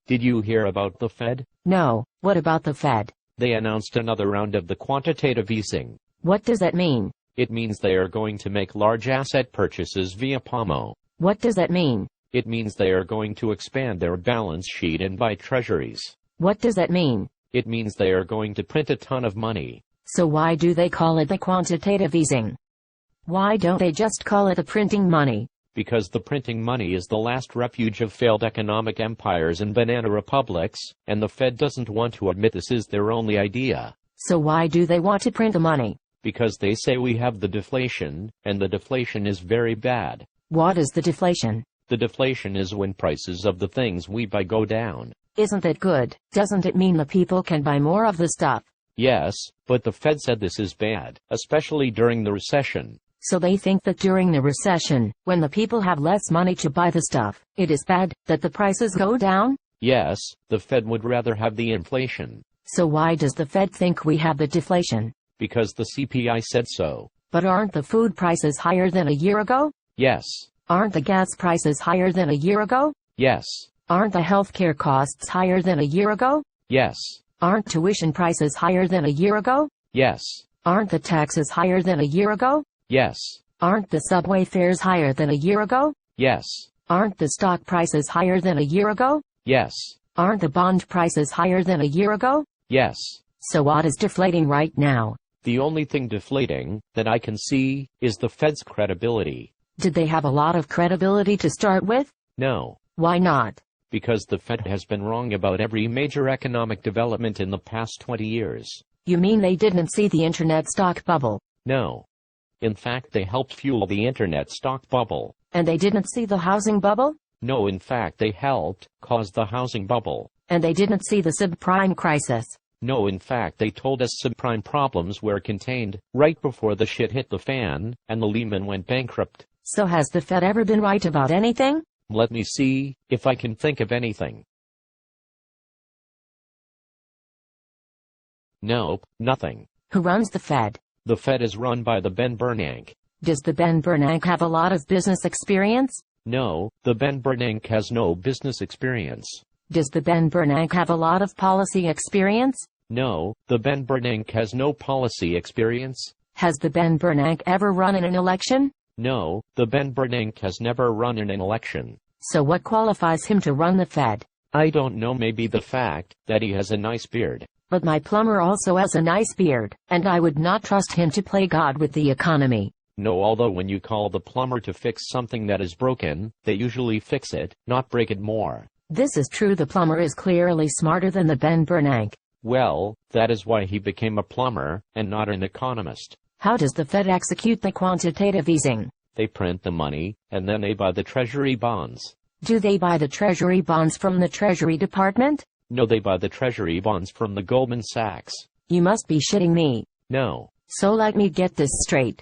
Did you hear about the Fed? No, what about the Fed? They announced another round of the quantitative easing. What does that mean? It means they are going to make large asset purchases via PAMO. What does that mean? It means they are going to expand their balance sheet and buy treasuries. What does that mean? It means they are going to print a ton of money. So why do they call it the quantitative easing? Why don't they just call it the printing money? Because the printing money is the last refuge of failed economic empires and banana republics, and the Fed doesn't want to admit this is their only idea. So why do they want to print the money? Because they say we have the deflation, and the deflation is very bad. What is the deflation? The deflation is when prices of the things we buy go down. Isn't it good? Doesn't it mean the people can buy more of the stuff? Yes, but the Fed said this is bad, especially during the recession. So they think that during the recession, when the people have less money to buy the stuff, it is bad that the prices go down? Yes, the Fed would rather have the inflation. So why does the Fed think we have the deflation? Because the CPI said so. But aren't the food prices higher than a year ago? Yes. Aren't the gas prices higher than a year ago? Yes. Aren't the healthcare costs higher than a year ago? Yes. Aren't tuition prices higher than a year ago? Yes. Aren't the taxes higher than a year ago? Yes. Aren't the subway fares higher than a year ago? Yes. Aren't the stock prices higher than a year ago? Yes. Aren't the bond prices higher than a year ago? Yes. So what is deflating right now? The only thing deflating that I can see is the Fed's credibility. Did they have a lot of credibility to start with? No. Why not? Because the Fed has been wrong about every major economic development in the past 20 years. You mean they didn't see the internet stock bubble? No. In fact, they helped fuel the internet stock bubble. And they didn't see the housing bubble? No, in fact, they helped cause the housing bubble. And they didn't see the subprime crisis? No, in fact, they told us subprime problems were contained right before the shit hit the fan and the Lehman went bankrupt. So has the Fed ever been right about anything? Let me see if I can think of anything. Nope, nothing. Who runs the Fed? The Fed is run by the Ben Bernanke. Does the Ben Bernanke have a lot of business experience? No, the Ben Bernanke has no business experience. Does the Ben Bernanke have a lot of policy experience? No, the Ben Bernanke has no policy experience. Has the Ben Bernanke ever run in an election? No, the Ben Bernanke has never run in an election. So what qualifies him to run the Fed? I don't know, maybe the fact that he has a nice beard. But my plumber also has a nice beard, and I would not trust him to play God with the economy. No, although when you call the plumber to fix something that is broken, they usually fix it, not break it more. This is true. The plumber is clearly smarter than the Ben Bernanke. Well, that is why he became a plumber, and not an economist. How does the Fed execute the quantitative easing? They print the money, and then they buy the Treasury bonds. Do they buy the Treasury bonds from the Treasury Department? No, they buy the Treasury bonds from the Goldman Sachs. You must be shitting me. No. So let me get this straight.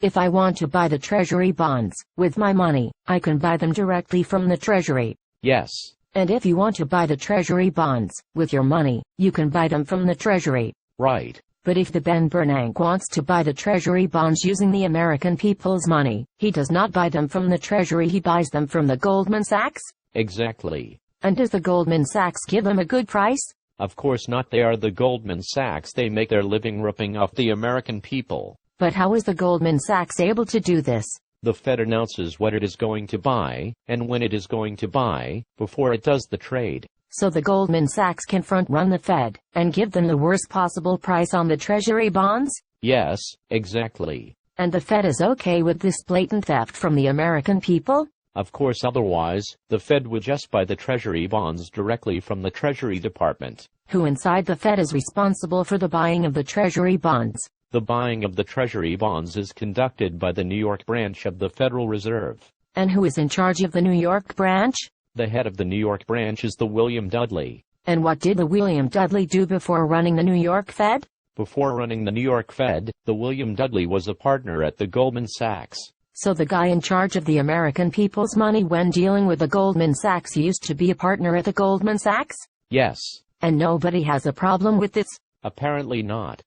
If I want to buy the Treasury bonds with my money, I can buy them directly from the Treasury. Yes. And if you want to buy the Treasury bonds with your money, you can buy them from the Treasury. Right. But if the Ben Bernanke wants to buy the Treasury bonds using the American people's money, he does not buy them from the Treasury, he buys them from the Goldman Sachs? Exactly. And does the Goldman Sachs give him a good price? Of course not, they are the Goldman Sachs, they make their living ripping off the American people. But how is the Goldman Sachs able to do this? The Fed announces what it is going to buy, and when it is going to buy, before it does the trade. So the Goldman Sachs can front-run the Fed, and give them the worst possible price on the Treasury bonds? Yes, exactly. And the Fed is okay with this blatant theft from the American people? Of course, otherwise, the Fed would just buy the Treasury bonds directly from the Treasury Department. Who inside the Fed is responsible for the buying of the Treasury bonds? The buying of the Treasury bonds is conducted by the New York branch of the Federal Reserve. And who is in charge of the New York branch? The head of the New York branch is the William Dudley. And what did the William Dudley do before running the New York Fed? Before running the New York Fed, the William Dudley was a partner at the Goldman Sachs. So the guy in charge of the American people's money when dealing with the Goldman Sachs used to be a partner at the Goldman Sachs? Yes. And nobody has a problem with this? Apparently not.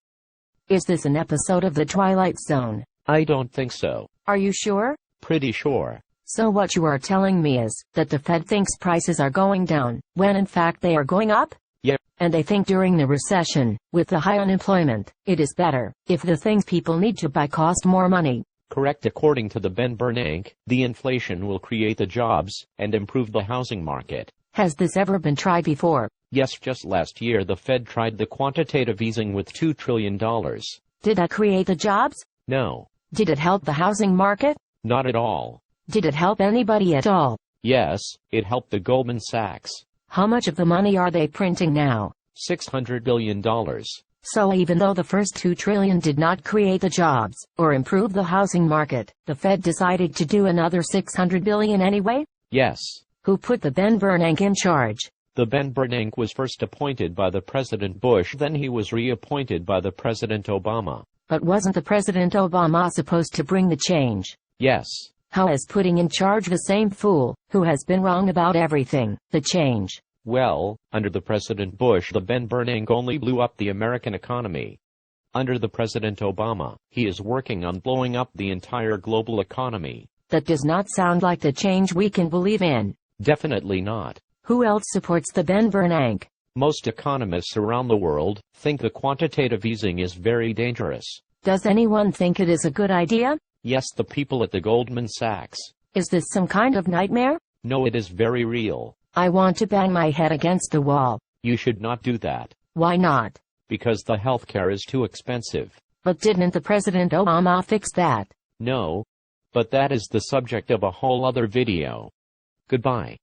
Is this an episode of The Twilight Zone? I don't think so. Are you sure? Pretty sure. So what you are telling me is that the Fed thinks prices are going down, when in fact they are going up? Yeah. And they think during the recession, with the high unemployment, it is better if the things people need to buy cost more money. Correct. According to the Ben Bernanke, the inflation will create the jobs and improve the housing market. Has this ever been tried before? Yes, just last year the Fed tried the quantitative easing with $2 trillion. Did that create the jobs? No. Did it help the housing market? Not at all. Did it help anybody at all? Yes, it helped the Goldman Sachs. How much of the money are they printing now? $600 billion. So even though the first $2 trillion did not create the jobs, or improve the housing market, the Fed decided to do another $600 billion anyway? Yes. Who put the Ben Bernanke in charge? The Ben Bernanke was first appointed by the President Bush, then he was reappointed by the President Obama. But wasn't the President Obama supposed to bring the change? Yes. How is putting in charge the same fool, who has been wrong about everything, the change? Well, under the President Bush, the Ben Bernanke only blew up the American economy. Under the President Obama, he is working on blowing up the entire global economy. That does not sound like the change we can believe in. Definitely not. Who else supports the Ben Bernanke? Most economists around the world think the quantitative easing is very dangerous. Does anyone think it is a good idea? Yes, the people at the Goldman Sachs. Is this some kind of nightmare? No, it is very real. I want to bang my head against the wall. You should not do that. Why not? Because the healthcare is too expensive. But didn't the President Obama fix that? No. But that is the subject of a whole other video. Goodbye.